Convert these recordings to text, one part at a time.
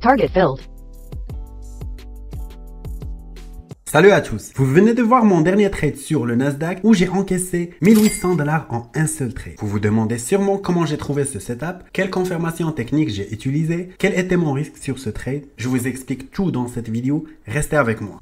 Target filled. Salut à tous, vous venez de voir mon dernier trade sur le Nasdaq où j'ai encaissé 1800 $ en un seul trade. Vous vous demandez sûrement comment j'ai trouvé ce setup, quelle confirmation technique j'ai utilisé, quel était mon risque sur ce trade. Je vous explique tout dans cette vidéo, restez avec moi.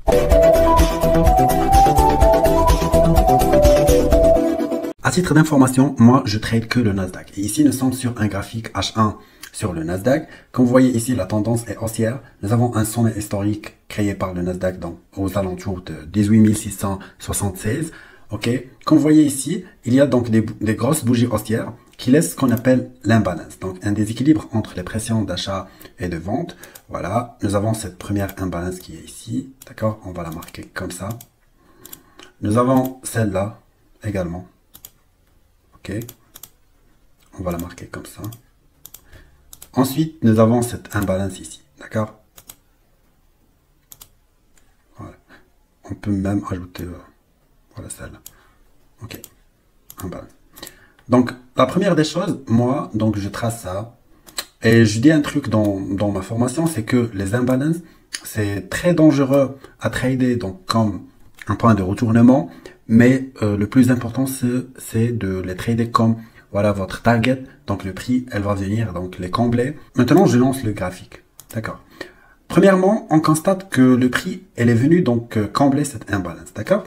À titre d'information, moi je trade que le Nasdaq. Et ici nous sommes sur un graphique H1 sur le Nasdaq. Comme vous voyez ici, la tendance est haussière. Nous avons un sommet historique créé par le Nasdaq aux alentours de 18 676. Ok. Comme vous voyez ici, il y a donc des grosses bougies haussières qui laissent ce qu'on appelle l'imbalance. Donc un déséquilibre entre les pressions d'achat et de vente. Voilà. Nous avons cette première imbalance qui est ici. D'accord. On va la marquer comme ça. Nous avons celle-là également. Ok. On va la marquer comme ça. Ensuite, nous avons cette imbalance ici, d'accord? Voilà. On peut même ajouter, voilà celle-là. Ok, imbalance. Donc, la première des choses, moi, donc je trace ça. Et je dis un truc dans ma formation, c'est que les imbalances, c'est très dangereux à trader, donc comme un point de retournement. Mais le plus important, c'est de les trader comme... Voilà votre target, donc le prix, elle va venir donc les combler. Maintenant, je lance le graphique. D'accord. Premièrement, on constate que le prix, elle est venu donc combler cette imbalance. D'accord.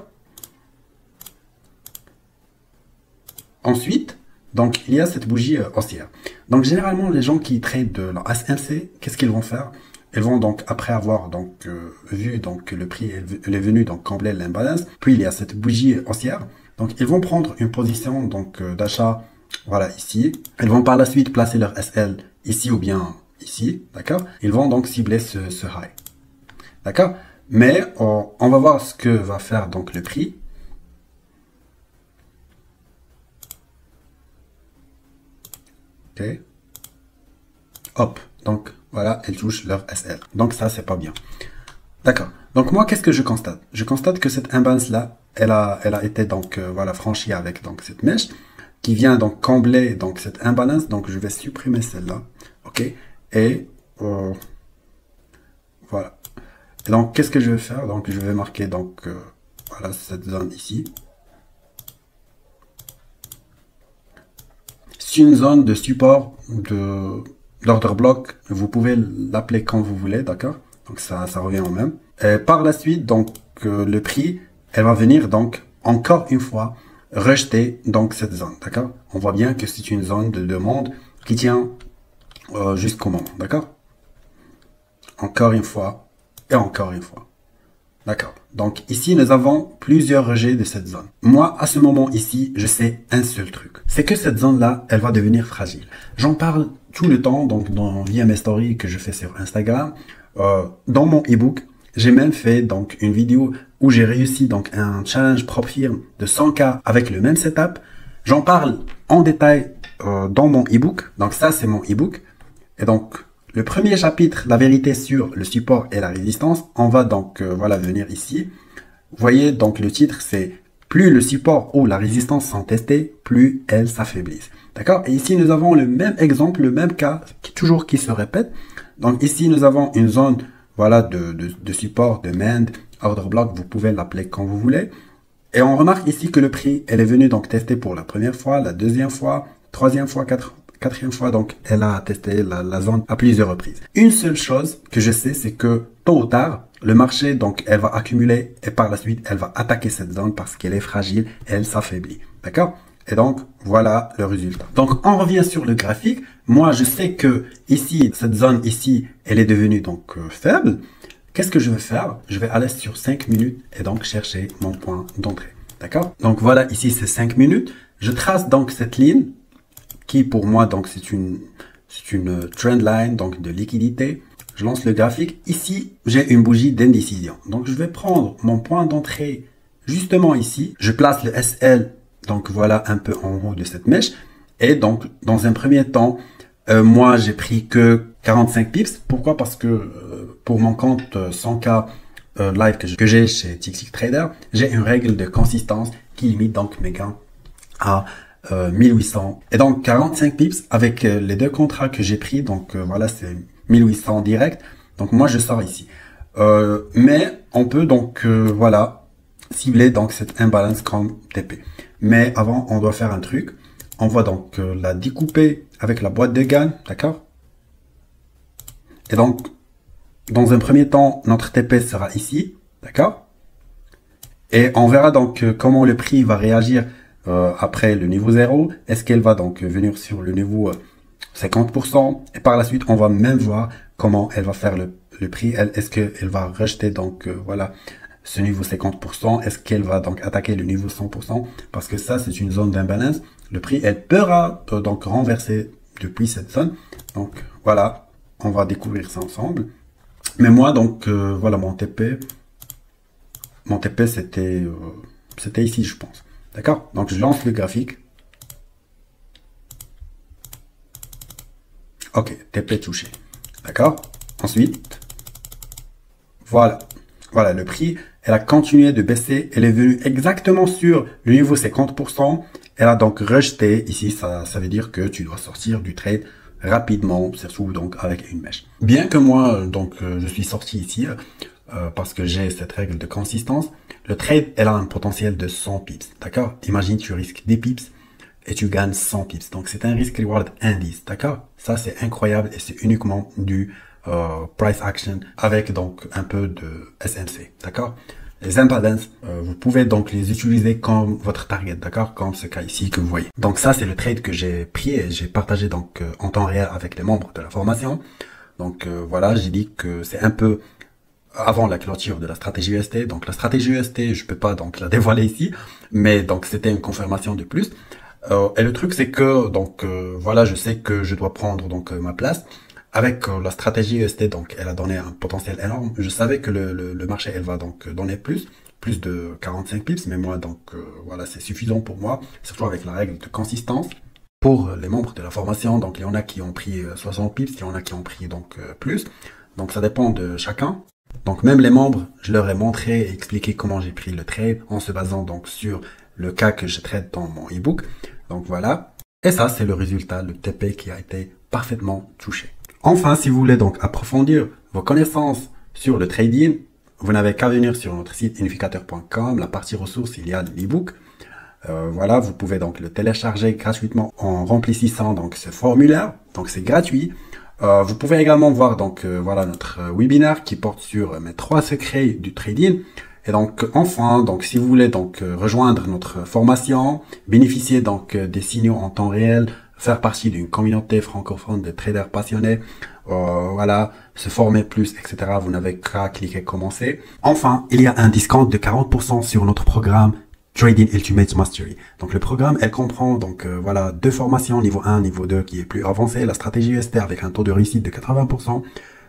Ensuite, donc il y a cette bougie haussière. Donc généralement, les gens qui trade de la SMC, qu'est-ce qu'ils vont faire? Ils vont donc, après avoir donc vu donc que le prix elle est venu donc combler l'imbalance, puis il y a cette bougie haussière. Donc ils vont prendre une position donc d'achat. Voilà, ici. Ils vont par la suite placer leur SL ici ou bien ici, d'accord? Ils vont donc cibler ce high, d'accord? Mais on va voir ce que va faire donc le prix. Ok. Hop, donc voilà, elles touchent leur SL. Donc ça, c'est pas bien. D'accord. Donc moi, qu'est-ce que je constate? Je constate que cette imbalance-là, elle a été donc voilà franchie avec donc cette mèche, qui vient donc combler donc cette imbalance. Donc je vais supprimer celle-là, ok, et voilà. Et donc qu'est-ce que je vais faire? Donc je vais marquer donc voilà cette zone ici. C'est une zone de support d'order block. Vous pouvez l'appeler quand vous voulez, d'accord? Donc ça revient au même. Et par la suite, donc le prix, elle va venir donc encore une fois rejeter donc cette zone, d'accord? On voit bien que c'est une zone de demande qui tient jusqu'au moment, d'accord? Encore une fois et encore une fois, d'accord? Donc ici, nous avons plusieurs rejets de cette zone. Moi, à ce moment ici, je sais un seul truc. C'est que cette zone-là, elle va devenir fragile. J'en parle tout le temps, donc via mes stories que je fais sur Instagram. Dans mon ebook, j'ai même fait donc une vidéo où j'ai réussi donc un challenge propre firme de 100K avec le même setup. J'en parle en détail dans mon ebook. Donc ça, c'est mon ebook. Et donc, le premier chapitre, la vérité sur le support et la résistance, on va donc voilà venir ici. Vous voyez, donc le titre, c'est plus le support ou la résistance sont testés, plus elles s'affaiblissent. D'accord? Et ici, nous avons le même exemple, le même cas, qui se répète. Donc ici, nous avons une zone voilà, de support, de main, order block, vous pouvez l'appeler quand vous voulez. Et on remarque ici que le prix, elle est venue donc tester pour la première fois, la deuxième fois, troisième fois, quatrième fois. Donc, elle a testé la zone à plusieurs reprises. Une seule chose que je sais, c'est que tôt ou tard, le marché, donc, elle va accumuler et par la suite, elle va attaquer cette zone parce qu'elle est fragile, elle s'affaiblit. D'accord? Et donc, voilà le résultat. Donc, on revient sur le graphique. Moi, je sais que ici, cette zone ici, elle est devenue donc faible. Qu'est-ce que je vais faire? Je vais aller sur 5 minutes et donc chercher mon point d'entrée. D'accord? Donc, voilà, ici, c'est 5 minutes. Je trace donc cette ligne qui, pour moi, donc, c'est une trend line, donc de liquidité. Je lance le graphique. Ici, j'ai une bougie d'indécision. Donc, je vais prendre mon point d'entrée justement ici. Je place le SL. Donc voilà un peu en haut de cette mèche. Et donc dans un premier temps, moi j'ai pris que 45 pips. Pourquoi? Parce que pour mon compte 100K live que j'ai chez TickTickTrader, j'ai une règle de consistance qui limite donc mes gains à 1800. Et donc 45 pips avec les deux contrats que j'ai pris. Donc voilà, c'est 1800 direct. Donc moi je sors ici. Mais on peut donc voilà cibler donc cette imbalance comme TP. Mais avant on doit faire un truc. On va donc la découper avec la boîte de gain, d'accord? Et donc dans un premier temps notre TP sera ici, d'accord? Et on verra donc comment le prix va réagir après le niveau 0. Est-ce qu'elle va donc venir sur le niveau 50%? Et par la suite, on va même voir comment elle va faire le prix. Est-ce qu'elle va rejeter donc voilà ce niveau 50%? Est-ce qu'elle va donc attaquer le niveau 100%? Parce que ça, c'est une zone d'imbalance. Le prix, elle pourra donc renverser depuis cette zone. Donc voilà, on va découvrir ça ensemble. Mais moi, donc voilà mon TP. Mon TP, c'était ici, je pense. D'accord? Donc, je lance le graphique. Ok, TP touché. D'accord? Ensuite, voilà. Voilà, le prix, elle a continué de baisser. Elle est venue exactement sur le niveau 50%. Elle a donc rejeté. Ici, ça veut dire que tu dois sortir du trade rapidement, surtout donc avec une mèche. Bien que moi, donc, je suis sorti ici, parce que j'ai cette règle de consistance. Le trade, elle a un potentiel de 100 pips, d'accord? Imagine, tu risques 10 pips et tu gagnes 100 pips. Donc, c'est un risk-reward indice, d'accord? Ça, c'est incroyable et c'est uniquement du price action avec donc un peu de SMC, d'accord? Les imbalances, vous pouvez donc les utiliser comme votre target, d'accord? Comme ce cas ici que vous voyez. Donc, ça, c'est le trade que j'ai pris et j'ai partagé donc en temps réel avec les membres de la formation. Donc, voilà, j'ai dit que c'est un peu avant la clôture de la stratégie UST. Donc la stratégie UST, je peux pas donc la dévoiler ici, mais donc c'était une confirmation de plus. Et le truc c'est que donc voilà, je sais que je dois prendre donc ma place avec la stratégie UST. Donc elle a donné un potentiel énorme. Je savais que le marché elle va donc donner plus de 45 pips, mais moi donc voilà, c'est suffisant pour moi, surtout avec la règle de consistance. Pour les membres de la formation, donc il y en a qui ont pris 60 pips, il y en a qui ont pris donc plus. Donc ça dépend de chacun. Donc même les membres, je leur ai montré et expliqué comment j'ai pris le trade en se basant donc sur le cas que je traite dans mon ebook. Donc voilà. Et ça, c'est le résultat, le TP qui a été parfaitement touché. Enfin, si vous voulez donc approfondir vos connaissances sur le trading, vous n'avez qu'à venir sur notre site unificateur.com. La partie ressources, il y a l'ebook. Voilà, vous pouvez donc le télécharger gratuitement en remplissant donc ce formulaire. Donc c'est gratuit. Vous pouvez également voir donc voilà notre webinaire qui porte sur mes 3 secrets du trading. Et donc enfin, donc si vous voulez donc rejoindre notre formation, bénéficier donc des signaux en temps réel, faire partie d'une communauté francophone de traders passionnés, voilà, se former plus, etc. Vous n'avez qu'à cliquer commencer. Enfin, il y a un discount de 40% sur notre programme Trading Ultimate Mastery. Donc le programme, elle comprend donc voilà 2 formations, niveau 1, niveau 2 qui est plus avancé, la stratégie UST avec un taux de réussite de 80%,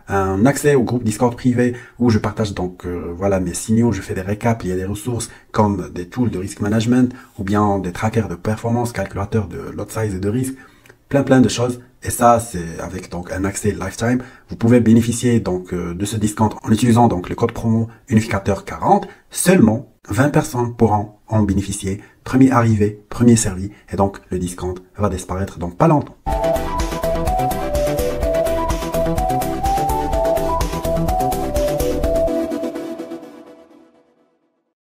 un accès au groupe Discord privé où je partage donc voilà mes signaux, je fais des récaps, il y a des ressources comme des tools de risk management ou bien des trackers de performance, calculateurs de lot size et de risque, plein de choses. Et ça, c'est avec donc un accès lifetime. Vous pouvez bénéficier donc de ce discount en utilisant donc le code promo unificateur 40. Seulement 20 personnes pourront en bénéficier. Premier arrivé, premier servi. Et donc le discount va disparaître dans pas longtemps.